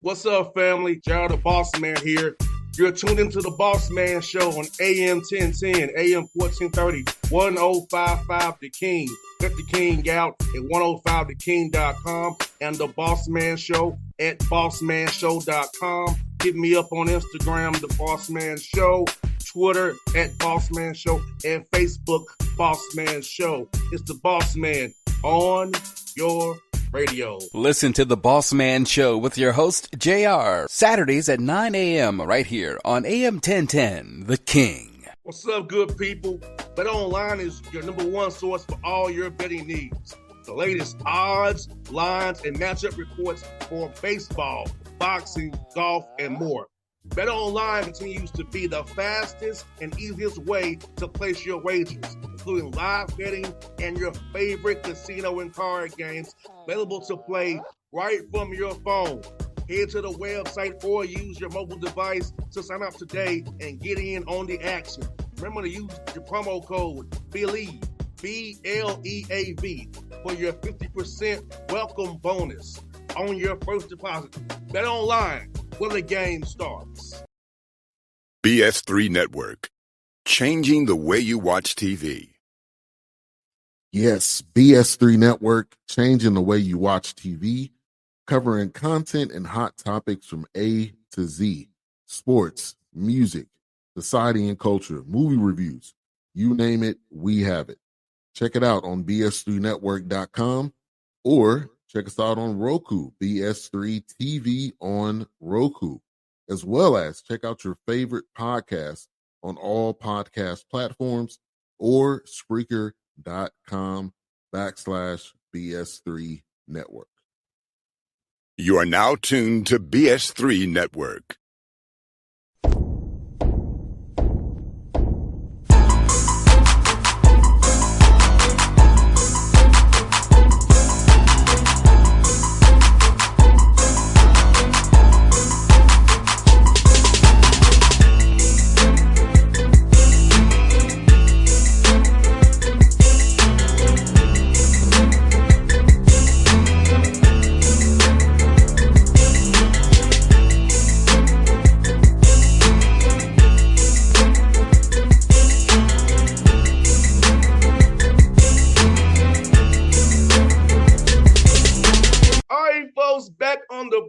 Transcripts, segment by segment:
What's up, family? Gerald the Bossman here. You're tuned into the Bossman Show on AM 1010, AM 1430, 1055 The King. Let the King out at 105theking.com and the Bossman Show at bossmanshow.com. Hit me up on Instagram, The Bossman Show, Twitter at Bossman Show, and Facebook, Bossman Show. It's the Bossman on your radio. Listen to the Bossman Show with your host, JR, Saturdays at 9 a.m. right here on AM 1010, The King. What's up, good people? BetOnline is your number one source for all your betting needs. The latest odds, lines, and matchup reports for baseball, boxing, golf, and more. BetOnline continues to be the fastest and easiest way to place your wagers, including live betting and your favorite casino and card games available to play right from your phone. Head to the website or use your mobile device to sign up today and get in on the action. Remember to use your promo code BELIEVE, B-L-E-A-V, for your 50% welcome bonus on your first deposit. BetOnline, where the game starts. BS3 Network, changing the way you watch TV. Yes, BS3 Network, changing the way you watch TV, covering content and hot topics from A to Z, sports, music, society and culture, movie reviews, you name it, we have it. Check it out on bs3network.com or check us out on Roku, BS3 TV on Roku, as well as check out your favorite podcast on all podcast platforms or Spreaker.com/BS3 Network. You are now tuned to BS3 Network.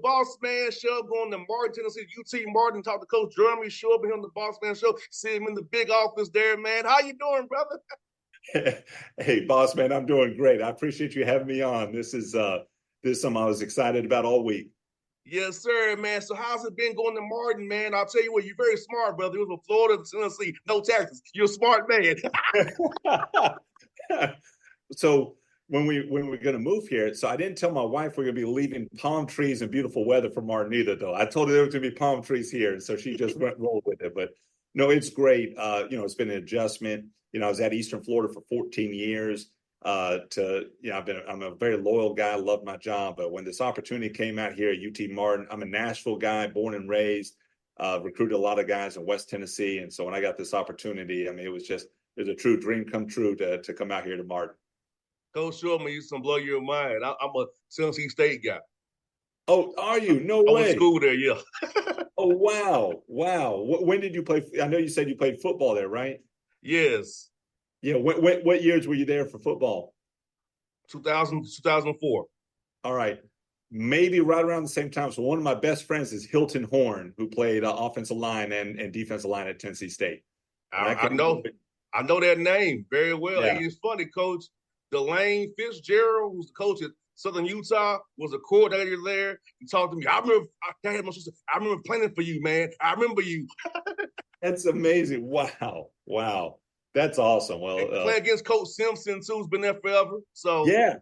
Bossman Show, going to Martin, Tennessee, UT Martin, talk to Coach Jeremy Shulman on the Bossman Show. See him in the big office there, man. How you doing, brother? Hey, Bossman, I'm doing great. I appreciate you having me on. This is something I was excited about all week. Yes, sir, man. So how's it been going to Martin, man? I'll tell you what, you're very smart, brother. It was from Florida to Tennessee, no taxes. You're a smart man. So when we're going to move here, so I didn't tell my wife we're going to be leaving palm trees and beautiful weather for Martin either, though. I told her there was going to be palm trees here, so she just rolled with it. But no, it's great. It's been an adjustment. I was at Eastern Florida for 14 years. I'm a very loyal guy. I love my job. But when this opportunity came out here at UT Martin, I'm a Nashville guy, born and raised, recruited a lot of guys in West Tennessee. And so when I got this opportunity, it was a true dream come true to come out here to Martin. Coach Shulman used to blow your mind. I'm a Tennessee State guy. Oh, are you? No way. I went to school there, yeah. Oh, wow. When did you play? I know you said you played football there, right? Yes. Yeah. What years were you there for football? 2000, 2004. All right. Maybe right around the same time. So one of my best friends is Hilton Horn, who played offensive line and defensive line at Tennessee State. I know that name very well. Yeah. It's funny, Coach. Delane Fitzgerald, who's the coach at Southern Utah, was a coordinator there. He talked to me. I remember playing for you, man. I remember you. That's amazing. Wow. That's awesome. Well, play against Coach Simpson, too, who's been there forever. So yeah.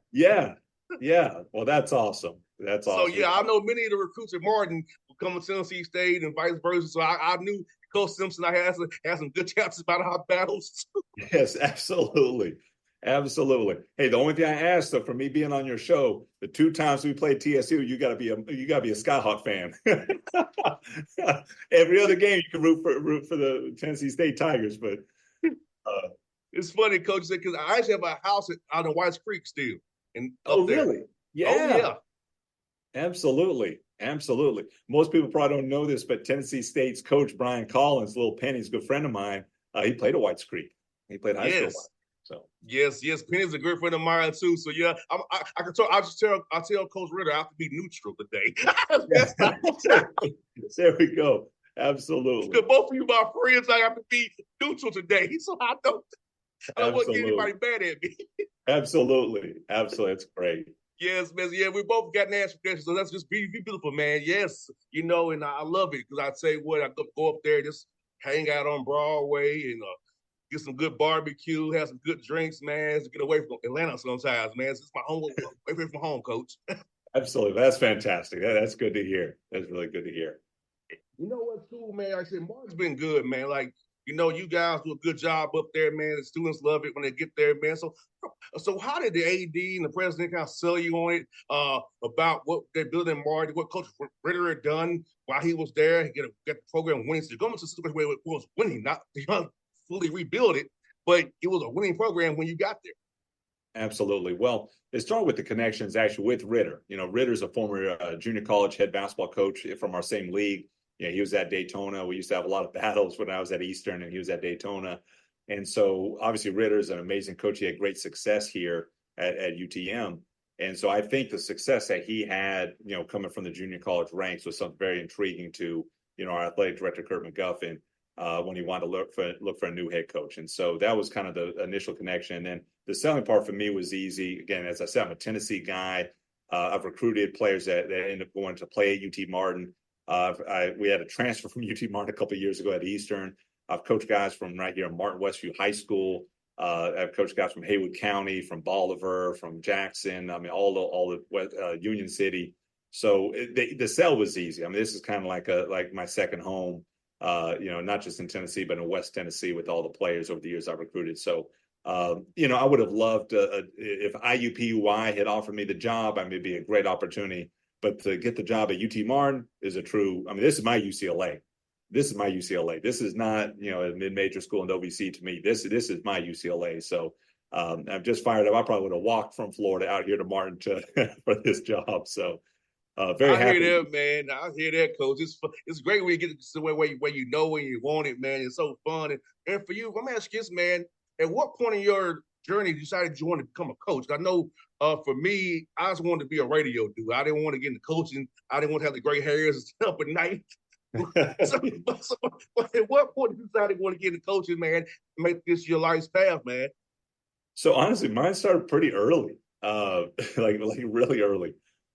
Well, that's awesome. So, yeah, I know many of the recruits at Martin will come to Tennessee State and vice versa. So I knew Coach Simpson. I had some good chances about our battles. Yes, absolutely. Hey, the only thing I asked, though, for me being on your show, the 2 times we played TSU, you got to be a Skyhawk fan. Every other game you can root for the Tennessee State Tigers, but it's funny, Coach, because I actually have a house out in Whites Creek still. Really? Yeah. Oh, yeah. Absolutely. Absolutely. Most people probably don't know this, but Tennessee State's coach, Brian Collins, little Penny's a good friend of mine. He played at Whites Creek. He played high school. Yes. So Yes, Penny's a great friend of mine too. So yeah, I can tell. I tell Coach Ritter I have to be neutral today. there we go. Absolutely. Because both of you my friends, I have to be neutral today. So I don't want to get anybody mad at me. Absolutely. It's great. Yes, man. Yeah, we both got national credentials, so that's just be beautiful, man. Yes, and I love it because I tell you what, I go up there, just hang out on Broadway and get some good barbecue, have some good drinks, man. To get away from Atlanta sometimes, man. It's my home, away from home, Coach. Absolutely, that's fantastic. That's good to hear. That's really good to hear. You know what, too, man? Like I said, Mark's been good, man. Like, you guys do a good job up there, man. The students love it when they get there, man. So how did the AD and the president kind of sell you on it about what they're building, Mark, what Coach Ritter had done while he was there? He get the program winning. So you're going to a situation where it was winning, not fully rebuild it, but it was a winning program when you got there. Absolutely. Well, it started with the connections actually with Ritter. Ritter's a former junior college head basketball coach from our same league. He was at Daytona. We used to have a lot of battles when I was at Eastern and he was at Daytona. And so obviously Ritter's an amazing coach. He had great success here at UTM. And so I think the success that he had, coming from the junior college ranks was something very intriguing to, our athletic director, Kurt McGuffin, when he wanted to look for a new head coach. And so that was kind of the initial connection. And then the selling part for me was easy. Again, as I said, I'm a Tennessee guy. I've recruited players that ended up going to play at UT Martin. We had a transfer from UT Martin a couple of years ago at Eastern. I've coached guys from right here in Martin Westview High School. I've coached guys from Haywood County, from Bolivar, from Jackson. I mean, all the Union City. So the sell was easy. I mean, this is kind of like my second home. Not just in Tennessee, but in West Tennessee with all the players over the years I've recruited. So, I would have loved if IUPUI had offered me the job. I mean, it'd be a great opportunity. But to get the job at UT Martin is this is my UCLA. This is not, a mid-major school in OVC to me. This is my UCLA. So I'm just fired up. I probably would have walked from Florida out here to Martin for this job. So very happy. I hear that, man. I hear that, Coach. It's great when you get to the way where you know when you want it, man. It's so fun. And for you, let me ask you this, man. At what point in your journey you decided you wanted to become a coach? I know for me, I just wanted to be a radio dude. I didn't want to get into coaching. I didn't want to have the gray hairs and stay up at night. But at what point did you decide you want to get into coaching, man, make this your life's path, man? So honestly, mine started pretty early, like really early.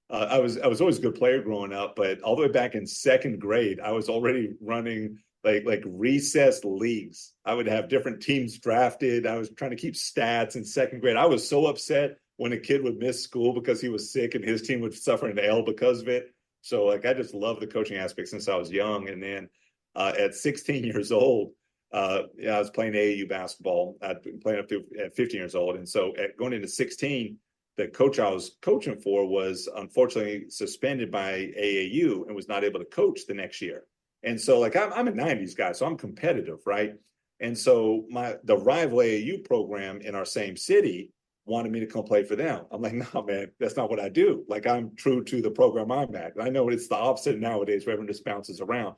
I was always a good player growing up, but all the way back in second grade, I was already running like recess leagues. I would have different teams drafted. I was trying to keep stats in second grade. I was so upset when a kid would miss school because he was sick and his team would suffer an L because of it. So I just love the coaching aspect since I was young. And then at 16 years old, I was playing AAU basketball. I'd been playing up to at 15 years old. And so going into 16, the coach I was coaching for was unfortunately suspended by AAU and was not able to coach the next year. And so I'm a 90s guy, so I'm competitive, right? And so the rival AAU program in our same city wanted me to come play for them. I'm like, no, man, that's not what I do. I'm true to the program I'm at. I know it's the opposite nowadays where everyone just bounces around.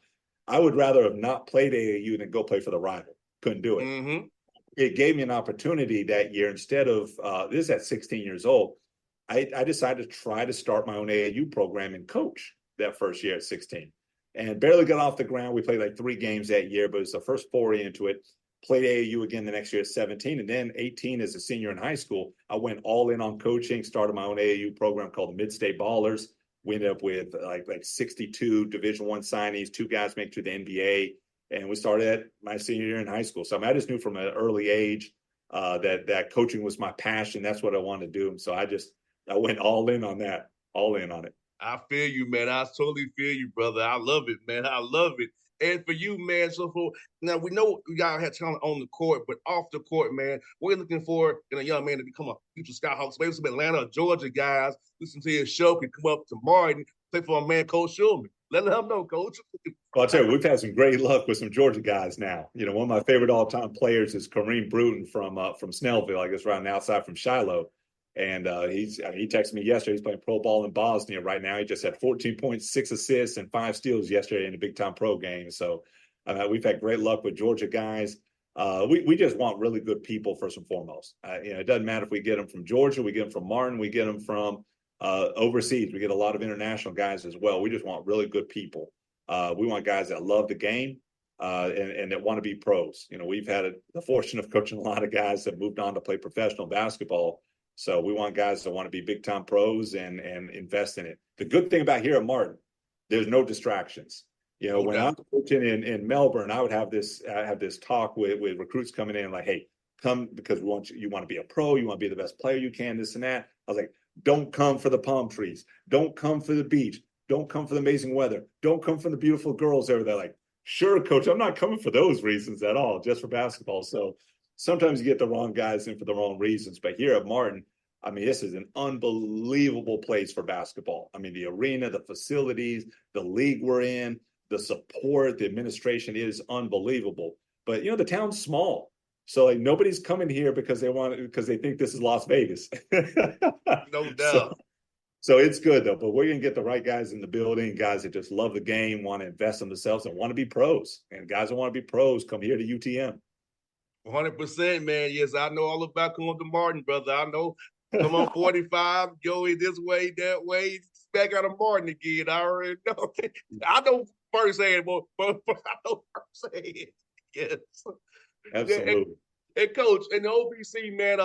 I would rather have not played AAU than go play for the rival. Couldn't do it. Mm-hmm. It gave me an opportunity that year. Instead of this at 16 years old, I decided to try to start my own AAU program and coach that first year at 16. And barely got off the ground. We played 3 games that year, but it was the first foray into it. Played AAU again the next year at 17. And then 18 as a senior in high school, I went all in on coaching, started my own AAU program called the Mid-State Ballers. We ended up with like 62 Division I signees, 2 guys make to the NBA. And we started at my senior year in high school. So I just knew from an early age that coaching was my passion. That's what I wanted to do. And so I went all in on that, all in on it. I feel you, man. I totally feel you, brother. I love it, man. I love it. And for you, man, now we know y'all had talent on the court, but off the court, man, we're looking for a young man to become a future Skyhawks. Maybe some Atlanta or Georgia guys listen to his show can come up to Martin, play for a man, Coach Shulman. Let them know, Coach. Well, I'll tell you, we've had some great luck with some Georgia guys now. One of my favorite all-time players is Kareem Bruton from Snellville, I guess right on the outside from Shiloh. And he texted me yesterday. He's playing pro ball in Bosnia right now. He just had 14 points, 6 assists, and 5 steals yesterday in a big time pro game. So we've had great luck with Georgia guys. We just want really good people first and foremost. It doesn't matter if we get them from Georgia, we get them from Martin, we get them from overseas. We get a lot of international guys as well. We just want really good people. We want guys that love the game and that want to be pros. We've had the fortune of coaching a lot of guys that moved on to play professional basketball. So we want guys that want to be big time pros and invest in it. The good thing about here at Martin, there's no distractions. When I was coaching in Melbourne, I would have this talk with recruits coming in like, hey, come because you want to be a pro, you want to be the best player you can, this and that. I was like, don't come for the palm trees, don't come for the beach, don't come for the amazing weather, don't come for the beautiful girls over there. Like, sure, coach, I'm not coming for those reasons at all, just for basketball. So sometimes you get the wrong guys in for the wrong reasons. But here at Martin, this is an unbelievable place for basketball. The arena, the facilities, the league we're in, the support, the administration is unbelievable. But the town's small, so like nobody's coming here because they think this is Las Vegas. No doubt. So it's good though. But we're gonna get the right guys in the building, guys that just love the game, want to invest in themselves, and want to be pros. And guys that want to be pros come here to UTM. 100%, man. Yes, I know all about coming to Martin, brother. I know. Come on, 45, Joey, this way, that way. Back out of Martin again. I already know. I know firsthand, but I know firsthand. Yes. Absolutely. And Coach, in the OVC, man,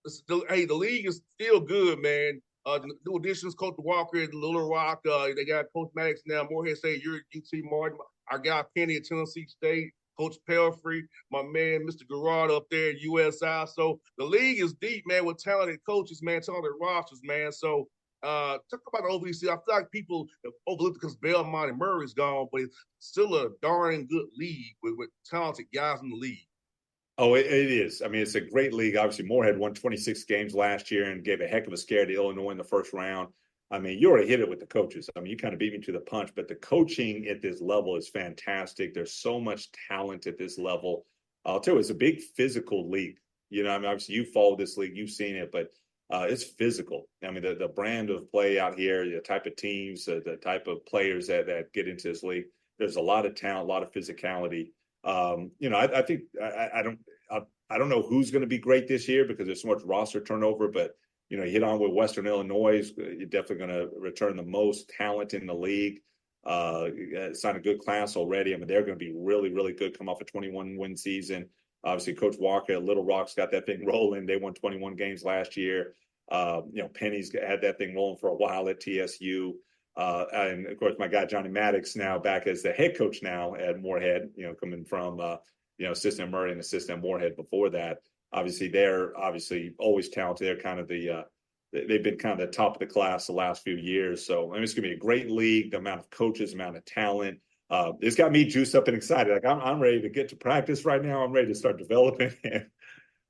the league is still good, man. The new additions, Coach Walker at Little Rock. They got Coach Maddox now. Moorhead say you're at UT Martin. Our guy Penny at Tennessee State. Coach Pelfrey, my man, Mr. Garrard up there at USI. So the league is deep, man, with talented coaches, man, talented rosters, man. So talk about the OVC. I feel like people overlook because Belmont and Murray's gone, but it's still a darn good league with talented guys in the league. Oh, it is. It's a great league. Obviously, Moorhead won 26 games last year and gave a heck of a scare to Illinois in the first round. You already hit it with the coaches. You kind of beat me to the punch, but the coaching at this level is fantastic. There's so much talent at this level. I'll tell you, it's a big physical league. Obviously you follow this league, you've seen it, but it's physical. The brand of play out here, the type of teams, the type of players that get into this league, there's a lot of talent, a lot of physicality. I think I don't know who's going to be great this year because there's so much roster turnover, but you hit on with Western Illinois. You're definitely going to return the most talent in the league. Signed a good class already. They're going to be really, really good. Come off a 21-win season. Obviously, Coach Walker at Little Rock's got that thing rolling. They won 21 games last year. Penny's had that thing rolling for a while at TSU. And of course, my guy Johnny Maddox now back as the head coach now at Moorhead. Coming from assistant Murray and assistant Moorhead before that. Obviously, they're always talented. They're kind of they've been kind of the top of the class the last few years. So it's going to be a great league. The amount of coaches, the amount of talent. It's got me juiced up and excited. Like I'm ready to get to practice right now. I'm ready to start developing. And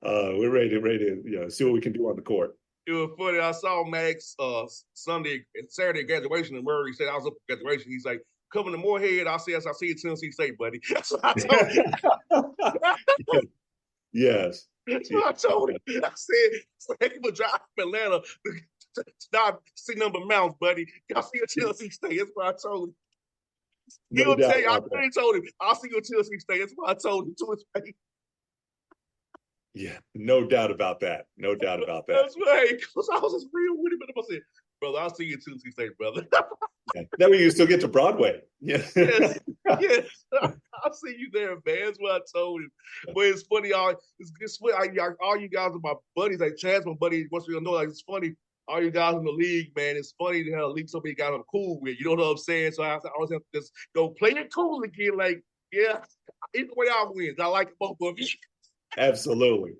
we're ready to see what we can do on the court. It was funny. I saw Max Saturday graduation in Murray. He said I was up for graduation. He's like, coming to Moorhead. I see you at Tennessee State, buddy. That's what I told him. Yes. That's what I told him. I said, heck of a drive from Atlanta to not see number mounts, buddy. I'll see you at Tennessee State. That's what I told him. He'll tell you, I told him, I'll see you at Tennessee State. That's what I told him to his face. Yeah, no doubt about that. No doubt about that. That's right. Because I was just real with him. I said, brother, I'll see you at Tennessee State, brother. Yeah. That way you still get to Broadway. Yeah. Yes. I'll see you there, man. That's what I told him. But it's funny, all you guys are my buddies. Like Chad's my buddy. Once we know, like it's funny. All you guys in the league, man. It's funny to have a league so many guys I'm cool with. You know what I'm saying? So I always have to just go play it cool again. Like, yeah, either way I win. I like both of you. Absolutely.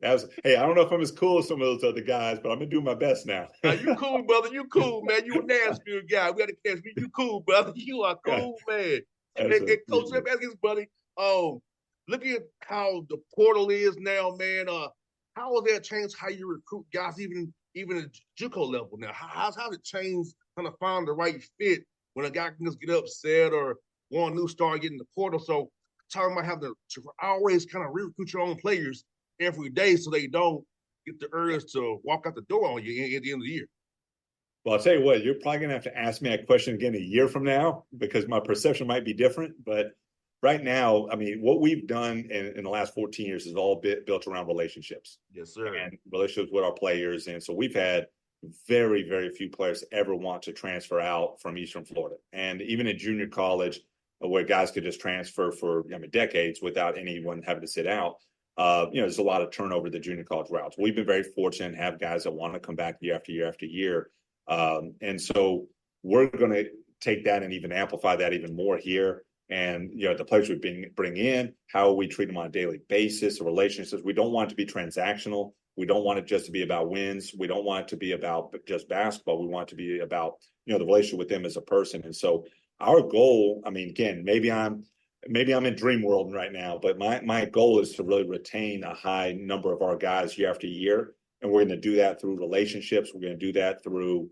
Hey, I don't know if I'm as cool as some of those other guys, but I'm gonna do my best now. You cool, brother. You cool, man. You a Nashville guy. We got to catch me. You cool, brother. You are cool, man. And Coach, let me ask this, buddy. Look at how the portal is now, man. How has that changed how you recruit guys, even at JUCO level now? How's it changed kind of find the right fit when a guy can just get upset or want a new start getting the portal? So talking about having to always kind of recruit your own players every day so they don't get the urge to walk out the door on you at the end of the year. Well, I'll tell you what, you're probably going to have to ask me that question again a year from now because my perception might be different. But right now, I mean, what we've done in the last 14 years is all built around relationships. Yes, sir. And relationships with our players. And so we've had very, very few players ever want to transfer out from Eastern Florida. And even in junior college, where guys could just transfer for decades without anyone having to sit out, there's a lot of turnover at the junior college routes. We've been very fortunate to have guys that want to come back year after year after year. And so we're going to take that and even amplify that even more here. And, the players we bring in, how we treat them on a daily basis, the relationships. We don't want it to be transactional. We don't want it just to be about wins. We don't want it to be about just basketball. We want it to be about, the relationship with them as a person. And so our goal, I mean, again, maybe I'm in dream world right now, but my goal is to really retain a high number of our guys year after year. And we're going to do that through relationships. We're going to do that through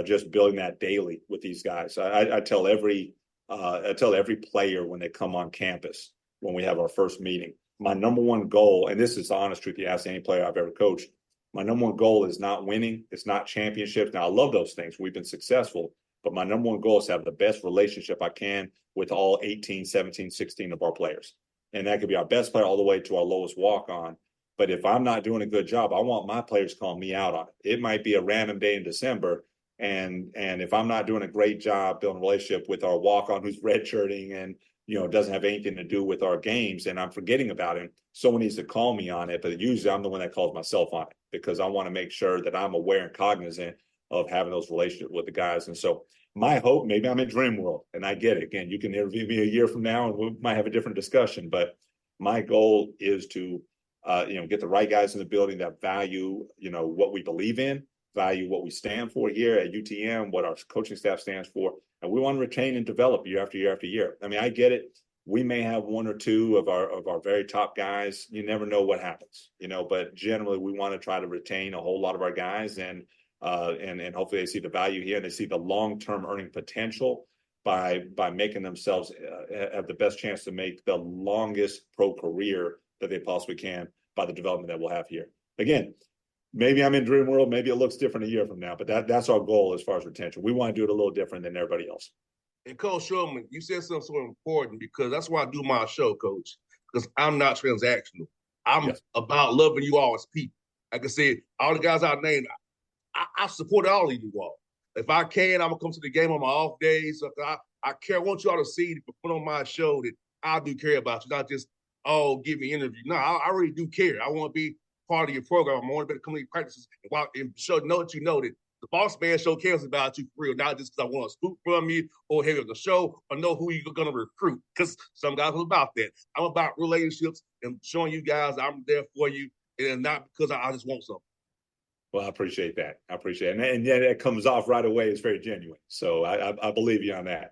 just building that daily with these guys. I tell every player when they come on campus, when we have our first meeting, my number one goal, and this is the honest truth, you ask any player I've ever coached, my number one goal is not winning. It's not championships. Now, I love those things. We've been successful, but my number one goal is to have the best relationship I can with all 18, 17, 16 of our players. And that could be our best player all the way to our lowest walk-on. But if I'm not doing a good job, I want my players calling me out on it. It might be a random day in December, and if I'm not doing a great job building a relationship with our walk-on who's redshirting and doesn't have anything to do with our games, and I'm forgetting about him, someone needs to call me on it. But usually I'm the one that calls myself on it because I want to make sure that I'm aware and cognizant of having those relationships with the guys. And so my hope, maybe I'm in dream world, and I get it. Again, you can interview me a year from now, and we might have a different discussion. But my goal is to get the right guys in the building that value, what we believe in, value what we stand for here at UTM, what our coaching staff stands for. And we want to retain and develop year after year after year. I mean, I get it. We may have one or two of our very top guys. You never know what happens, but generally we want to try to retain a whole lot of our guys and hopefully they see the value here and they see the long-term earning potential by making themselves have the best chance to make the longest pro career that they possibly can by the development that we'll have here. Again, maybe I'm in dream world. Maybe it looks different a year from now, but that's our goal as far as retention. We want to do it a little different than everybody else. And Coach Shulman, you said something so important because that's why I do my show, Coach, because I'm not transactional. I'm about loving you all as people. Like I said, all the guys I named, I support all of you all. If I can, I'm going to come to the game on my off days. So I want you all to see, put on my show that I do care about you, not just, give me an interview. No, I really do care. I want to be part of your program. I want to be community practices and know that you know that the Bossman show cares about you for real, not just because I want to scoop from you or have the show or know who you're going to recruit. Because some guys are about that. I'm about relationships and showing you guys I'm there for you, and not because I just want something. Well, I appreciate that. And yeah, that comes off right away. It's very genuine. So I believe you on that.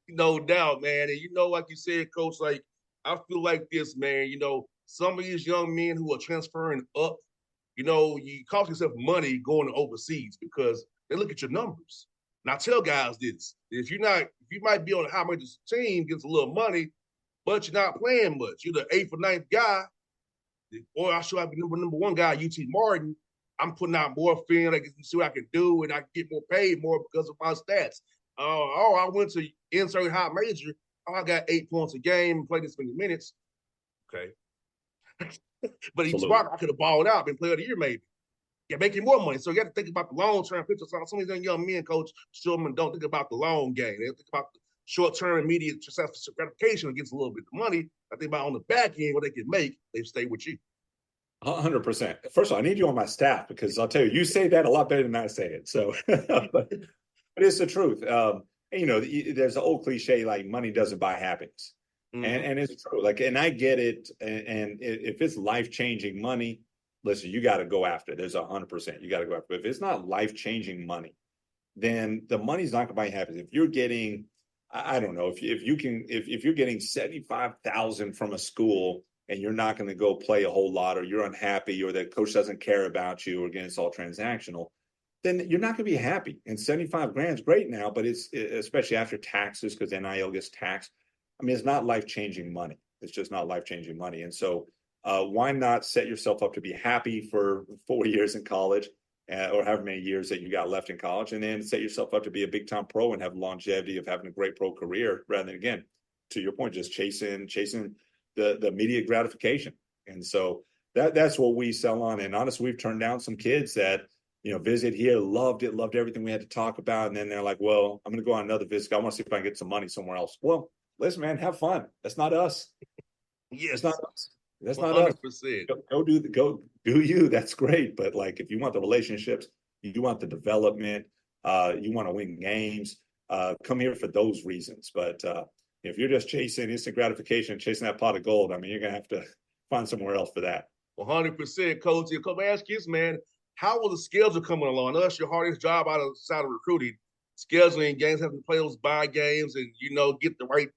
No doubt, man. And like you said, Coach, like I feel like this, man. Some of these young men who are transferring up, you cost yourself money going overseas because they look at your numbers. And I tell guys this: if you might be on a high major team, gets a little money, but you're not playing much. You're the 8th or 9th guy, or I should have been number one guy, UT Martin. I'm putting out more film. I can see what I can do, and I can get more paid more because of my stats. I went to insert high major. I got 8 points a game, played this many minutes. Okay. But he's smart. I could have balled out, been player of the year maybe. Yeah, making more money. So you got to think about the long-term picture. Some of these young men, Coach Shulman, don't think about the long game. They think about the short-term immediate gratification against a little bit of money. I think about on the back end what they can make, they stay with you. 100%. First of all, I need you on my staff because I'll tell you, you say that a lot better than I say it. So, but it's the truth. There's an old cliche like money doesn't buy happiness. Mm-hmm. And it's true. Like, and I get it. And if it's life-changing money, listen, you got to go after it. There's 100%. You got to go after it. If it's not life-changing money, then the money's not going to buy happiness. If you're getting, I don't know, if you're getting $75,000 from a school and you're not going to go play a whole lot, or you're unhappy, or the coach doesn't care about you, or again, it's all transactional, then you're not going to be happy. And 75 grand is great now, but it's especially after taxes, because NIL gets taxed. I mean, it's not life-changing money. It's just not life-changing money. And so why not set yourself up to be happy for 4 years in college, or however many years that you got left in college, and then set yourself up to be a big time pro and have longevity of having a great pro career, rather than, again, to your point, just chasing the immediate gratification. And so that's what we sell on. And honestly, we've turned down some kids that, visit here, loved everything we had to talk about. And then they're like, well, I'm going to go on another visit. I want to see if I can get some money somewhere else. Well, listen, man, have fun. That's not us. Yes. It's not us. That's 100%. not us. Go do you. That's great. But like, if you want the relationships, you want the development, you want to win games, come here for those reasons. But if you're just chasing instant gratification, chasing that pot of gold, I mean, you're going to have to find somewhere else for that. 100%, Coach. Coach, I ask you this, man. How will the schedule coming along? That's your hardest job outside of recruiting, scheduling games, having to play those bye games, and get the right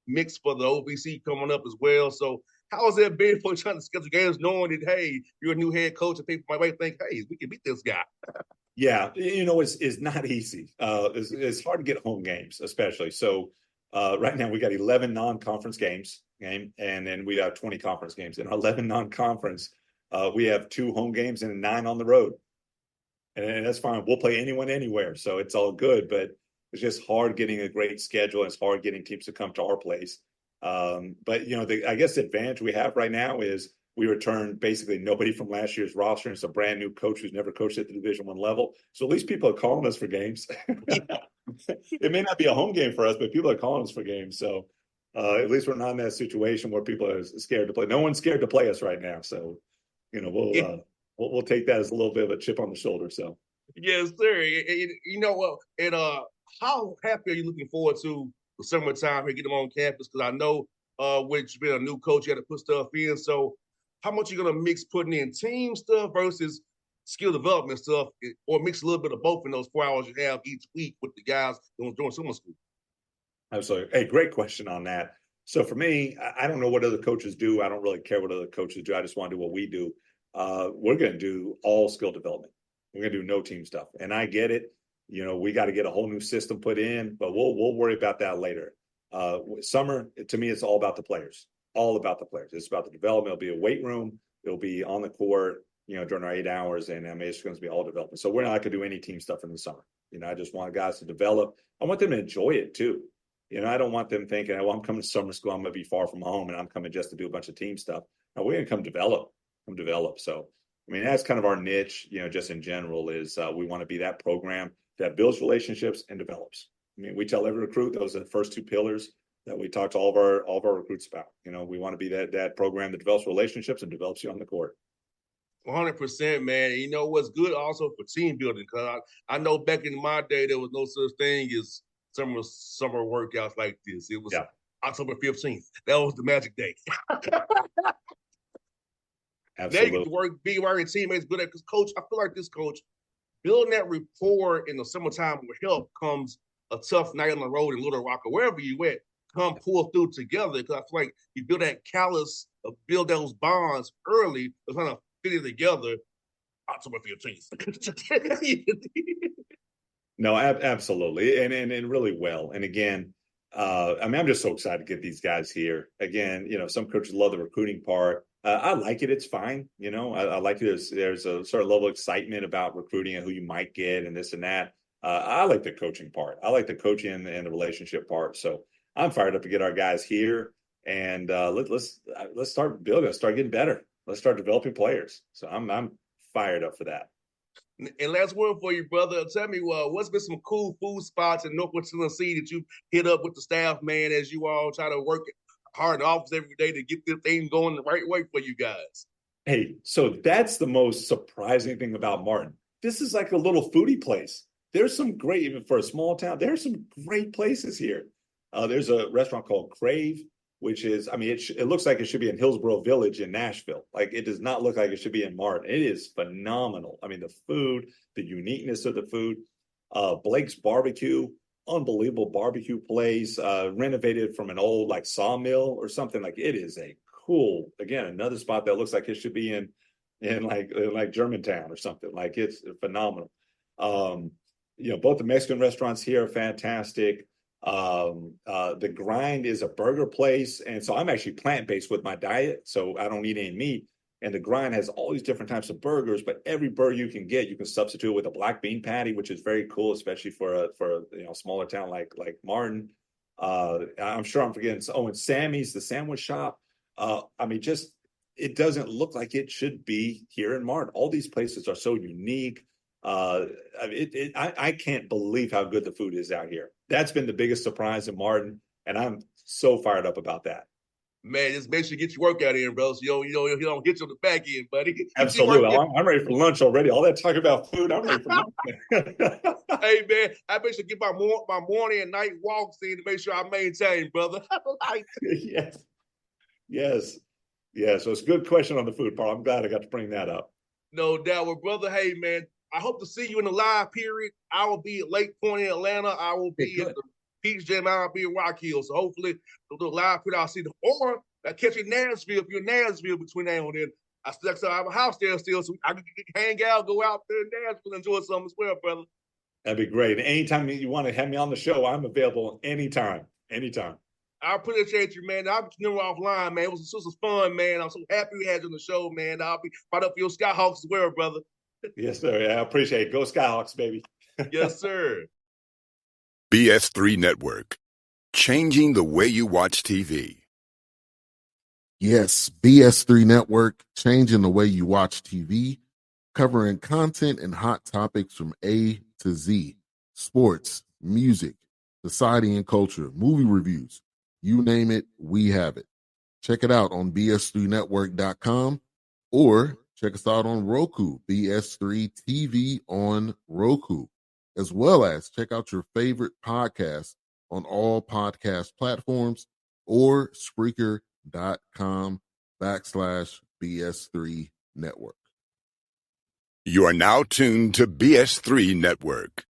mix for the OVC coming up as well. So, how has that been for you trying to schedule games, knowing that you're a new head coach and people might think, hey, we can beat this guy? Yeah, it's not easy. It's hard to get home games, especially. So, right now we got 11 non-conference games, and then we have 20 conference games. In our 11 non-conference, we have 2 home games and 9 on the road, and that's fine. We'll play anyone, anywhere, so it's all good. But it's just hard getting a great schedule. It's hard getting teams to come to our place. But I guess the advantage we have right now is we return basically nobody from last year's roster. And it's a brand new coach who's never coached at the Division I level. So at least people are calling us for games. It may not be a home game for us, but people are calling us for games. So at least we're not in that situation where people are scared to play. No one's scared to play us right now. So, we'll take that as a little bit of a chip on the shoulder. So. Yes, sir. And how happy are you looking forward to the summertime and get them on campus? Because I know with you being a new coach, you had to put stuff in. So how much are you going to mix putting in team stuff versus skill development stuff, or mix a little bit of both in those 4 hours you have each week with the guys during summer school? Absolutely. Hey, great question on that. So for me, I don't know what other coaches do. I don't really care what other coaches do. I just want to do what we do. We're going to do all skill development. We're going to do no team stuff. And I get it. We got to get a whole new system put in, but we'll worry about that later. Summer, to me, it's all about the players. All about the players. It's about the development. It'll be a weight room. It'll be on the court, during our 8 hours. And I mean, it's going to be all development. So we're not going to do any team stuff in the summer. I just want guys to develop. I want them to enjoy it too. I don't want them thinking, well, I'm coming to summer school, I'm going to be far from home, and I'm coming just to do a bunch of team stuff. No, we're going to come develop. So, I mean, that's kind of our niche, just in general, is we want to be that program that builds relationships and develops. I mean, we tell every recruit, those are the first 2 pillars that we talk to all of our recruits about. We want to be that program that develops relationships and develops you on the court. 100%, man. You know what's good also for team building, because I know back in my day there was no such thing as summer workouts like this. It was October 15th. That was the magic day. Absolutely. Now you get to be wearing teammates good at, because Coach, I feel like this, Coach, building that rapport in the summertime with help comes a tough night on the road in Little Rock or wherever you at, come pull through together, because I feel like you build that callus, build those bonds early, to kind of fit it together October 15th. No, absolutely. And really well. And again, I mean, I'm just so excited to get these guys here. Again, some coaches love the recruiting part. I like it. It's fine. I like it. There's a certain level of excitement about recruiting and who you might get and this and that. I like the coaching part. I like the coaching and the relationship part. So I'm fired up to get our guys here, and let's start building. Let's start getting better. Let's start developing players. So I'm fired up for that. And last word for you, brother. Tell me, what's been some cool food spots in Northwest Tennessee that you hit up with the staff, man, as you all try to work hard in the office every day to get this thing going the right way for you guys? Hey, so that's the most surprising thing about Martin. This is like a little foodie place. There's some great, even for a small town, there's some great places here. There's a restaurant called Crave, which is, I mean, it looks like it should be in Hillsborough Village in Nashville. Like, it does not look like it should be in Martin. It is phenomenal. I mean, the food, the uniqueness of the food. Blake's Barbecue, unbelievable barbecue place, renovated from an old like sawmill or something. Like, it is a cool, again, another spot that looks like it should be in like Germantown or something. Like, it's phenomenal. Both the Mexican restaurants here are fantastic. The Grind is a burger place. And so I'm actually plant-based with my diet. So I don't eat any meat. And the Grind has all these different types of burgers, but every burger you can get, you can substitute with a black bean patty, which is very cool, especially for a smaller town like Martin. I'm sure I'm forgetting. Oh, and Sammy's, the sandwich shop. It doesn't look like it should be here in Martin. All these places are so unique. I can't believe how good the food is out here. That's been the biggest surprise in Martin, and I'm so fired up about that. Man, just make sure you get your workout in, bro. So you don't get you on the back end, buddy. Absolutely. I'm ready for lunch already. All that talk about food, I'm ready for lunch. Hey, man, I make sure to get my morning and night walks in to make sure I maintain, brother. Yes. So it's a good question on the food part. I'm glad I got to bring that up. No doubt. Well, brother, hey, man, I hope to see you in the live period. I will be at Lake Point in Atlanta. I will be at the Peach Jam. I'll be in Rock Hill. So hopefully, the live period, I'll see them. Or I catch you in Nashville if you're in Nashville between now and then. I have a house there still, so I can hang out, go out there in Nashville, enjoy something as well, brother. That'd be great. Anytime you want to have me on the show, I'm available anytime. I appreciate you, man. I'll be offline, man. It was fun, man. I'm so happy we had you on the show, man. I'll be right up for your Skyhawks as well, brother. Yes, sir. I appreciate it. Go Skyhawks, baby. Yes, sir. BS3 Network. Changing the way you watch TV. Yes, BS3 Network, changing the way you watch TV, covering content and hot topics from A to Z, sports, music, society and culture, movie reviews, you name it, we have it. Check it out on bs3network.com or check us out on Roku, BS3 TV on Roku, as well as check out your favorite podcast on all podcast platforms or Spreaker.com/BS3 Network. You are now tuned to BS3 Network.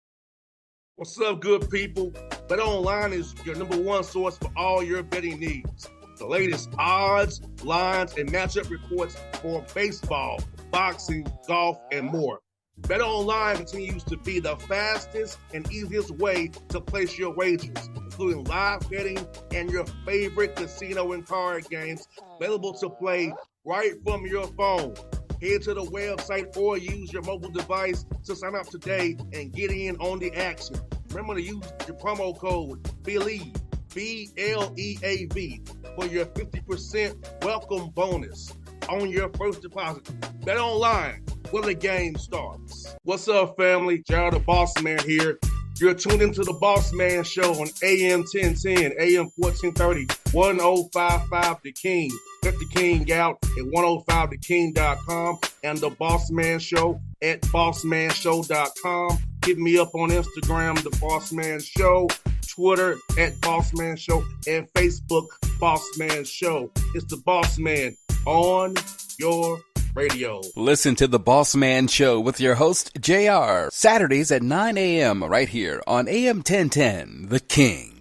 What's up, good people? Bet Online is your number one source for all your betting needs. The latest odds, lines, and matchup reports for baseball, boxing, golf, and more. Bet Online continues to be the fastest and easiest way to place your wagers, including live betting and your favorite casino and card games available to play right from your phone. Head to the website or use your mobile device to sign up today and get in on the action. Remember to use your promo code BLEAV, BLEAV, for your 50% welcome bonus on your first deposit. Bet Online, where the game starts. What's up, family? Jared the Bossman here. You're tuned into the Bossman Show on AM 1010, AM 1430, 1055 The King. Check The King out at 105theking.com and the Bossman Show at bossmanshow.com. Hit me up on Instagram, The Bossman Show, Twitter at Bossman Show, and Facebook, Bossman Show. It's the Bossman on your radio. Listen to The Bossman Show with your host, JR, Saturdays at 9 a.m. right here on AM 1010, The King.